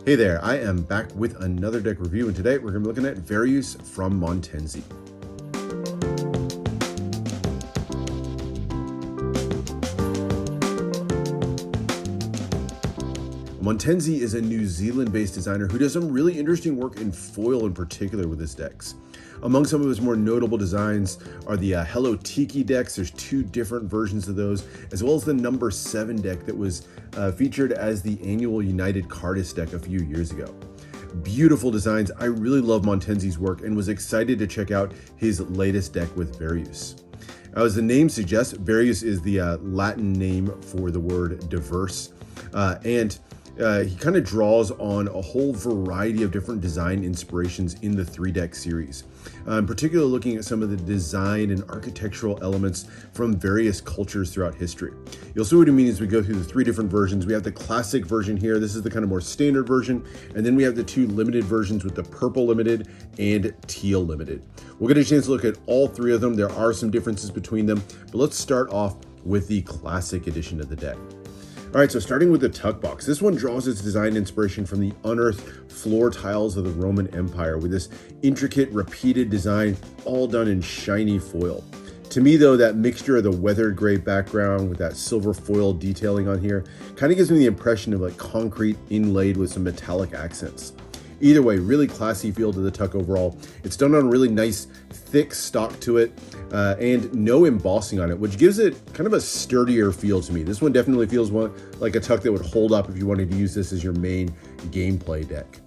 Hey there, I am back with another deck review, and today we're going to be looking at Varius from Montenzi. Montenzi is a New Zealand-based designer who does some really interesting work in foil in particular with his decks. Among some of his more notable designs are the Hello Tiki decks. There's two different versions of those, as well as the number 7 deck that was featured as the annual United Cardist deck a few years ago. Beautiful designs. I really love Montenzi's work and was excited to check out his latest deck with Varius. As the name suggests, Varius is the Latin name for the word diverse, and he kind of draws on a whole variety of different design inspirations in the 3-deck series. In particular, looking at some of the design and architectural elements from various cultures throughout history. You'll see what I mean as we go through the 3 different versions. We have the classic version here. This is the kind of more standard version. And then we have the 2 limited versions with the purple limited and teal limited. We'll get a chance to look at all 3 of them. There are some differences between them, but let's start off with the classic edition of the deck. All right, so starting with the tuck box, this one draws its design inspiration from the unearthed floor tiles of the Roman Empire with this intricate repeated design all done in shiny foil. To me though, that mixture of the weathered gray background with that silver foil detailing on here kind of gives me the impression of like concrete inlaid with some metallic accents. Either way, really classy feel to the tuck overall. It's done on a really nice thick stock to it and no embossing on it, which gives it kind of a sturdier feel to me. This one definitely feels like a tuck that would hold up if you wanted to use this as your main gameplay deck.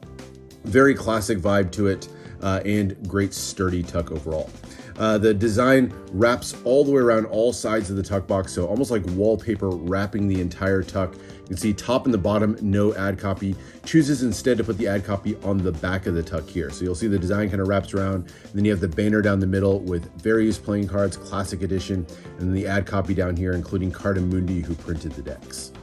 Very classic vibe to it and great sturdy tuck overall. The design wraps all the way around all sides of the tuck box, so almost like wallpaper wrapping the entire tuck. You can see top and the bottom, no ad copy. Chooses instead to put the ad copy on the back of the tuck here. So you'll see the design kind of wraps around, and then you have the banner down the middle with various playing cards, classic edition, and then the ad copy down here, including Cardamundi, who printed the decks.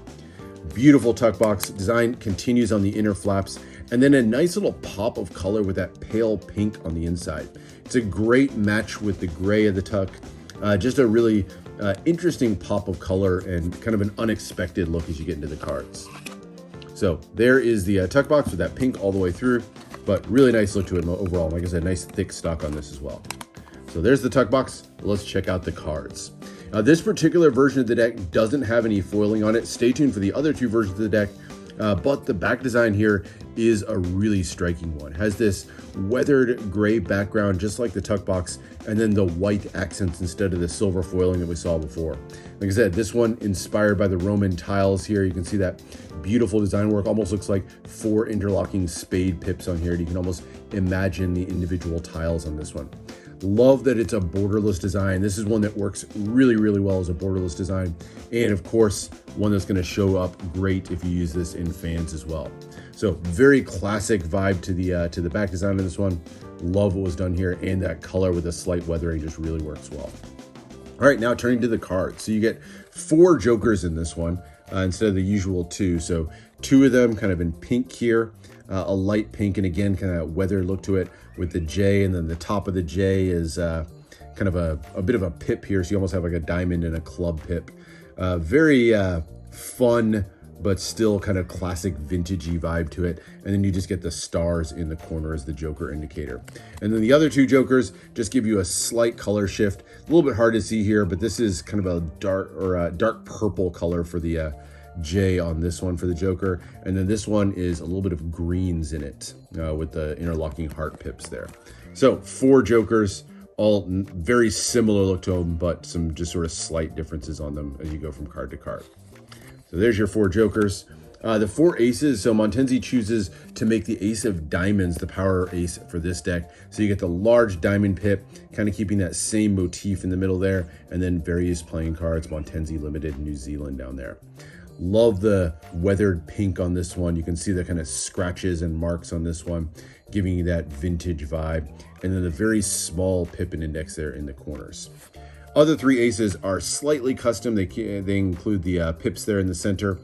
Beautiful tuck box. Design continues on the inner flaps, and then a nice little pop of color with that pale pink on the inside. It's a great match with the gray of the tuck. Just a really interesting pop of color and kind of an unexpected look as you get into the cards. So there is the tuck box with that pink all the way through, but really nice look to it overall. Like I said, nice thick stock on this as well. So there's the tuck box. Let's check out the cards. This particular version of the deck doesn't have any foiling on it. Stay tuned for the other 2 versions of the deck. But the back design here is a really striking one. It has this weathered gray background, just like the tuck box, and then the white accents instead of the silver foiling that we saw before. Like I said, this one inspired by the Roman tiles here. You can see that beautiful design work. Almost looks like 4 interlocking spade pips on here. You can almost imagine the individual tiles on this one. Love that it's a borderless design. This is one that works really, really well as a borderless design. And of course, one that's gonna show up great if you use this in fans as well. So very classic vibe to the back design of this one. Love what was done here, and that color with a slight weathering just really works well. All right, now turning to the cards. So you get 4 jokers in this one instead of the usual 2. So 2 of them kind of in pink here, a light pink, and again, kind of weathered look to it with the J, and then the top of the J is kind of a bit of a pip here. So you almost have like a diamond and a club pip. Very fun, but still kind of classic vintagey vibe to it. And then you just get the stars in the corner as the Joker indicator. And then the other 2 Jokers just give you a slight color shift. A little bit hard to see here, but this is kind of a dark purple color for the J on this one for the Joker. And then this one is a little bit of greens in it with the interlocking heart pips there. So 4 Jokers, all very similar look to them, but some just sort of slight differences on them as you go from card to card. So there's your 4 Jokers. The 4 aces, so Montenzi chooses to make the ace of diamonds the power ace for this deck. So you get the large diamond pip, kind of keeping that same motif in the middle there, and then various playing cards, Montenzi Limited, New Zealand down there. Love the weathered pink on this one. You can see the kind of scratches and marks on this one, giving you that vintage vibe. And then the very small pip and index there in the corners. Other 3 aces are slightly custom. They include the pips there in the center.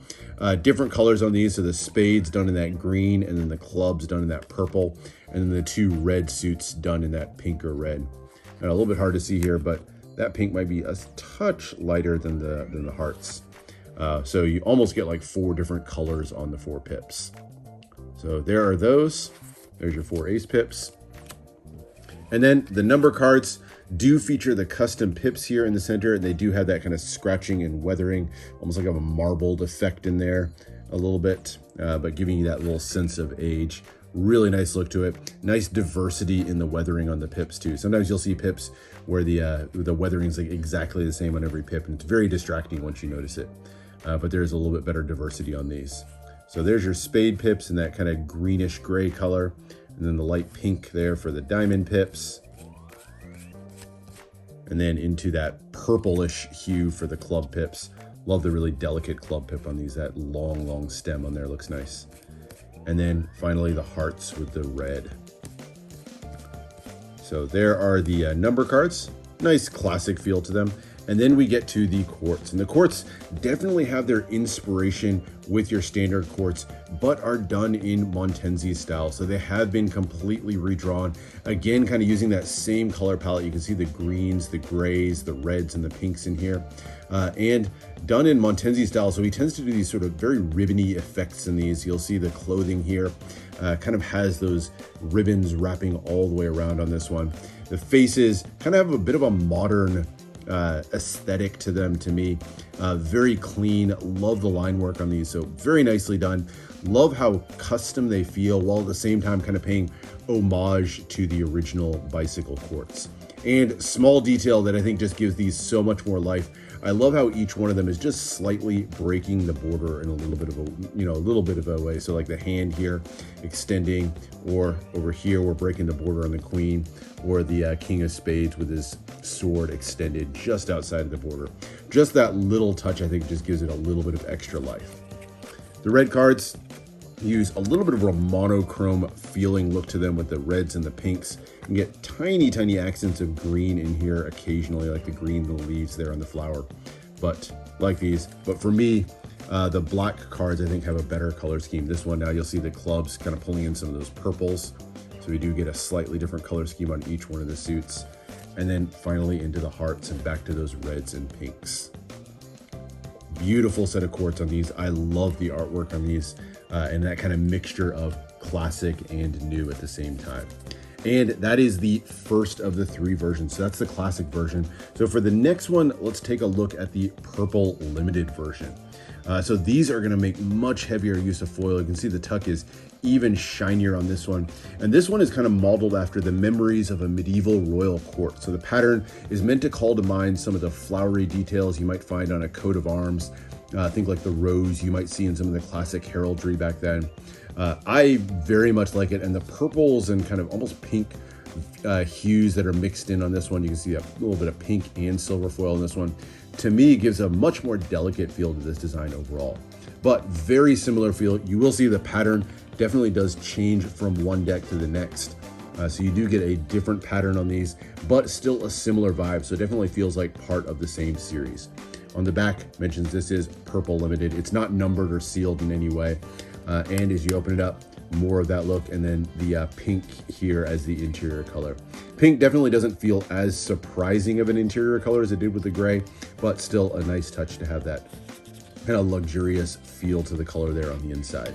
Different colors on these. So the spades done in that green, and then the clubs done in that purple, and then the 2 red suits done in that pink or red. And a little bit hard to see here, but that pink might be a touch lighter than the hearts. So you almost get like 4 different colors on the 4 pips. So there are those. There's your 4 ace pips. And then the number cards do feature the custom pips here in the center, and they do have that kind of scratching and weathering, almost like a marbled effect in there a little bit, but giving you that little sense of age. Really nice look to it. Nice diversity in the weathering on the pips too. Sometimes you'll see pips where the weathering is like exactly the same on every pip, and it's very distracting once you notice it. But there's a little bit better diversity on these. So there's your spade pips in that kind of greenish gray color, and then the light pink there for the diamond pips. And then into that purplish hue for the club pips. Love the really delicate club pip on these. That long stem on there looks nice. And then finally the hearts with the red. So there are the number cards. Nice classic feel to them. And then we get to the quartz. And the quartz definitely have their inspiration with your standard quartz, but are done in Montenzi style. So they have been completely redrawn. Again, kind of using that same color palette. You can see the greens, the grays, the reds, and the pinks in here. And done in Montenzi style. So he tends to do these sort of very ribbony effects in these. You'll see the clothing here kind of has those ribbons wrapping all the way around on this one. The faces kind of have a bit of a modern aesthetic to them to me. Very clean. Love the line work on these. So very nicely done. Love how custom they feel, while at the same time kind of paying homage to the original bicycle quartz. And small detail that I think just gives these so much more life. I love how each one of them is just slightly breaking the border in a little bit of a way. So like the hand here extending, or over here we're breaking the border on the queen, or the king of spades with his sword extended just outside of the border. Just that little touch, I think, just gives it a little bit of extra life. The red cards use a little bit of a monochrome feeling look to them with the reds and the pinks. You can get tiny accents of green in here occasionally, like the green in the leaves there on the flower, but like these. But for me, the black cards I think have a better color scheme. This one now you'll see the clubs kind of pulling in some of those purples. So we do get a slightly different color scheme on each one of the suits. And then finally into the hearts and back to those reds and pinks. Beautiful set of quartz on these. I love the artwork on these and that kind of mixture of classic and new at the same time. And that is the first of the 3 versions. So that's the classic version. So for the next one, let's take a look at the purple limited version. So these are going to make much heavier use of foil. You can see the tuck is even shinier on this one. And this one is kind of modeled after the memories of a medieval royal court. So the pattern is meant to call to mind some of the flowery details you might find on a coat of arms. Think like the rose you might see in some of the classic heraldry back then. I very much like it. And the purples and kind of almost pink hues that are mixed in on this one. You can see a little bit of pink and silver foil in this one. To me, gives a much more delicate feel to this design overall, but very similar feel. You will see the pattern definitely does change from one deck to the next. So you do get a different pattern on these, but still a similar vibe. So it definitely feels like part of the same series. On the back mentions this is purple limited. It's not numbered or sealed in any way. And as you open it up, more of that look, and then the pink here as the interior color. Pink definitely doesn't feel as surprising of an interior color as it did with the gray, but still a nice touch to have that kind of luxurious feel to the color there on the inside.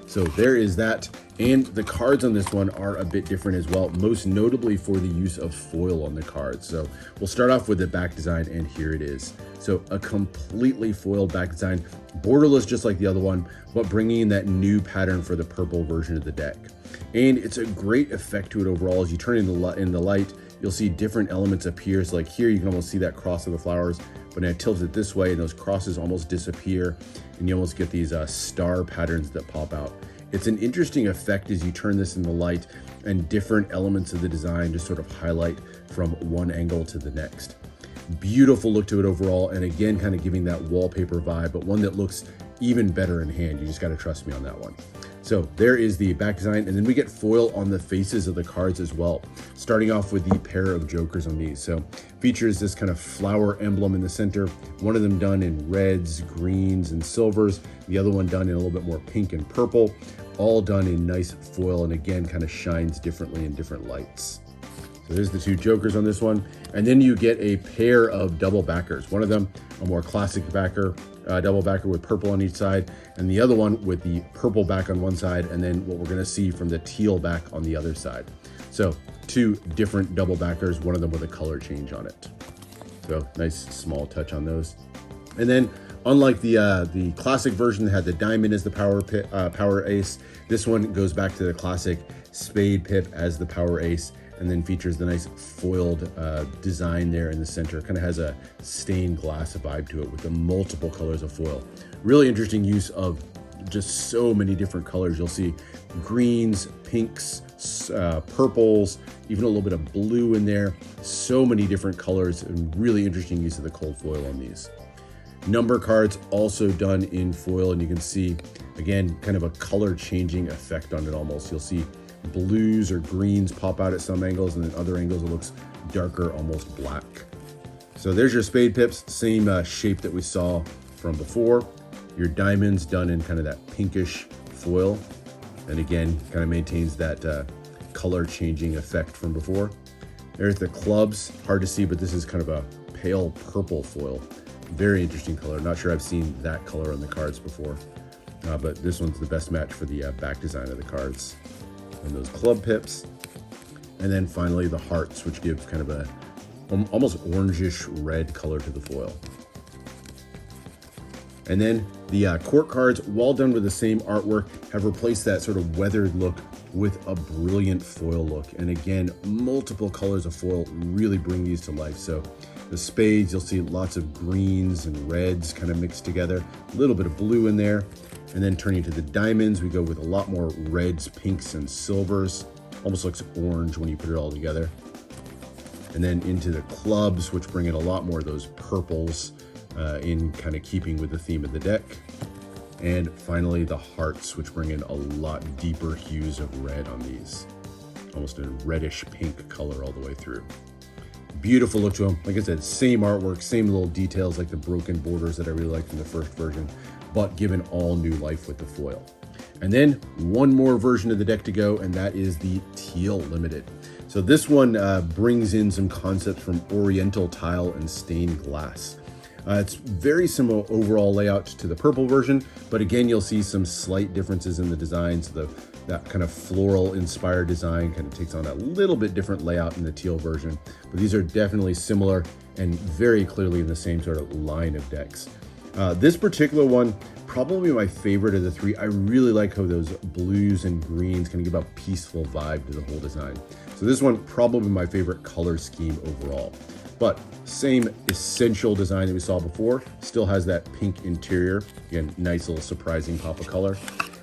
So there is that. And the cards on this one are a bit different as well, most notably for the use of foil on the cards. So we'll start off with the back design, and here it is. So a completely foiled back design, borderless just like the other one, but bringing in that new pattern for the purple version of the deck. And it's a great effect to it overall. As you turn in the light, you'll see different elements appear. So like here, you can almost see that cross of the flowers, but I tilt it this way and those crosses almost disappear, and you almost get these star patterns that pop out. It's an interesting effect as you turn this in the light, and different elements of the design just sort of highlight from one angle to the next. Beautiful look to it overall, and again, kind of giving that wallpaper vibe, but one that looks even better in hand. You just got to trust me on that one. So there is the back design, and then we get foil on the faces of the cards as well. Starting off with the pair of jokers on these. So features this kind of flower emblem in the center, one of them done in reds, greens, and silvers, the other one done in a little bit more pink and purple, all done in nice foil, and again, kind of shines differently in different lights. So there's the two jokers on this one. And then you get a pair of double backers. One of them, a more classic backer, double backer with purple on each side, and the other one with the purple back on one side, and then what we're gonna see from the teal back on the other side. So two different double backers, one of them with a color change on it. So nice small touch on those. And then unlike the classic version that had the diamond as the power ace, this one goes back to the classic spade pip as the power ace, and then features the nice foiled design there in the center. Kind of has a stained glass vibe to it with the multiple colors of foil. Really interesting use of just so many different colors. You'll see greens, pinks, purples, even a little bit of blue in there. So many different colors, and really interesting use of the cold foil on these. Number cards also done in foil, and you can see, again, kind of a color changing effect on it almost. You'll see blues or greens pop out at some angles, and then other angles it looks darker, almost black. So there's your spade pips, same shape that we saw from before. Your diamonds done in kind of that pinkish foil, and again, kind of maintains that color changing effect from before. There's the clubs, hard to see, but this is kind of a pale purple foil. Very interesting color. Not sure I've seen that color on the cards before, but this one's the best match for the back design of the cards. And those club pips. And then finally the hearts, which give kind of a almost orangish red color to the foil. And then the court cards, while done with the same artwork, have replaced that sort of weathered look with a brilliant foil look. And again, multiple colors of foil really bring these to life. So the spades, you'll see lots of greens and reds kind of mixed together, a little bit of blue in there. And then turning to the diamonds, we go with a lot more reds, pinks, and silvers. Almost looks orange when you put it all together. And then into the clubs, which bring in a lot more of those purples in kind of keeping with the theme of the deck. And finally, the hearts, which bring in a lot deeper hues of red on these. Almost a reddish pink color all the way through. Beautiful look to them. Like I said, same artwork, same little details like the broken borders that I really liked from the first version, but given all new life with the foil. And then one more version of the deck to go, and that is the Teal Limited. So this one brings in some concepts from Oriental tile and stained glass. It's very similar overall layout to the purple version, but again, you'll see some slight differences in the designs. That kind of floral inspired design kind of takes on a little bit different layout in the teal version, but these are definitely similar and very clearly in the same sort of line of decks. This particular one, probably my favorite of the three. I really like how those blues and greens kind of give a peaceful vibe to the whole design. So this one, probably my favorite color scheme overall. But same essential design that we saw before, still has that pink interior. Again, nice little surprising pop of color.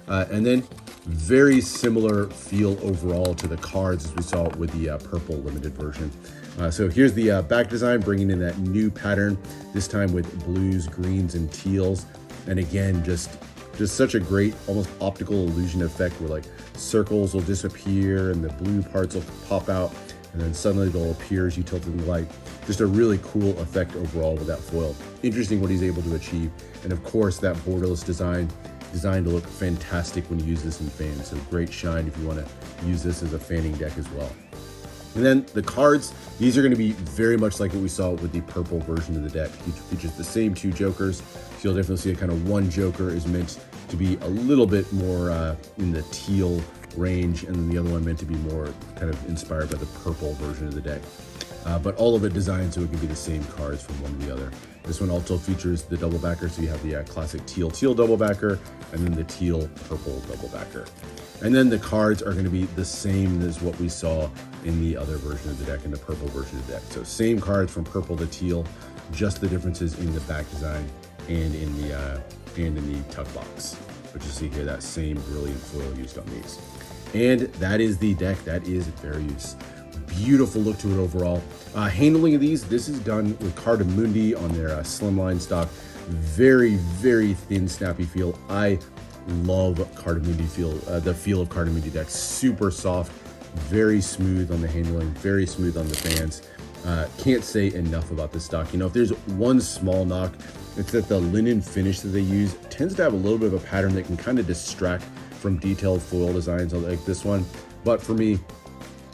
And then very similar feel overall to the cards as we saw with the purple limited version. So here's the back design, bringing in that new pattern, this time with blues, greens, and teals. And again, just such a great, almost optical illusion effect where like circles will disappear and the blue parts will pop out, and then suddenly they'll appear as you tilt the light. Just a really cool effect overall with that foil. Interesting what he's able to achieve. And of course, that borderless design, designed to look fantastic when you use this in fans. So great shine if you want to use this as a fanning deck as well. And then the cards, these are going to be very much like what we saw with the purple version of the deck. It features the same two jokers. So you'll definitely see a kind of one joker is meant to be a little bit more in the teal range, and then the other one meant to be more kind of inspired by the purple version of the deck. But all of it designed so it can be the same cards from one to the other. This one also features the double backer, so you have the classic teal double backer, and then the teal purple double backer. And then the cards are going to be the same as what we saw in the other version of the deck, in the purple version of the deck. So same cards from purple to teal, just the differences in the back design and in the tuck box. But you see here that same brilliant foil used on these. And that is the deck. That is Varius. Beautiful look to it overall. Handling of these, this is done with Cardamundi on their slimline stock. Very, very thin, snappy feel. I love Cardamundi feel, the feel of Cardamundi decks. Super soft, very smooth on the handling, very smooth on the fans. Can't say enough about this stock. You know, if there's one small knock, it's that the linen finish that they use tends to have a little bit of a pattern that can kind of distract from detailed foil designs like this one. But for me,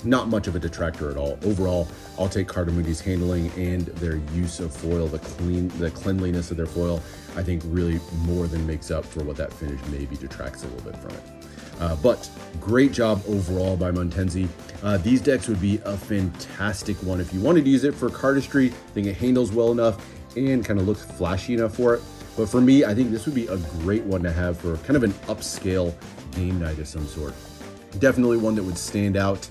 not much of a detractor at all. Overall, I'll take Cardamuni's handling and their use of foil, the cleanliness of their foil, I think really more than makes up for what that finish maybe detracts a little bit from it. But great job overall by Montenzi. These decks would be a fantastic one if you wanted to use it for cardistry. I think it handles well enough and kind of looks flashy enough for it. But for me, I think this would be a great one to have for kind of an upscale game night of some sort. Definitely one that would stand out.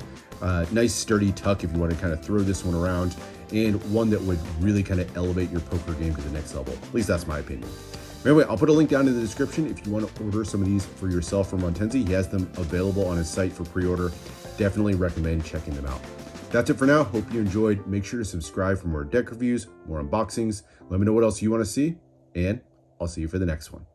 Nice sturdy tuck if you want to kind of throw this one around, and one that would really kind of elevate your poker game to the next level. At least that's my opinion. Anyway, I'll put a link down in the description if you want to order some of these for yourself from Montenzi. He has them available on his site for pre-order. Definitely recommend checking them out. That's it for now. Hope you enjoyed. Make sure to subscribe for more deck reviews, more unboxings. Let me know what else you want to see, and I'll see you for the next one.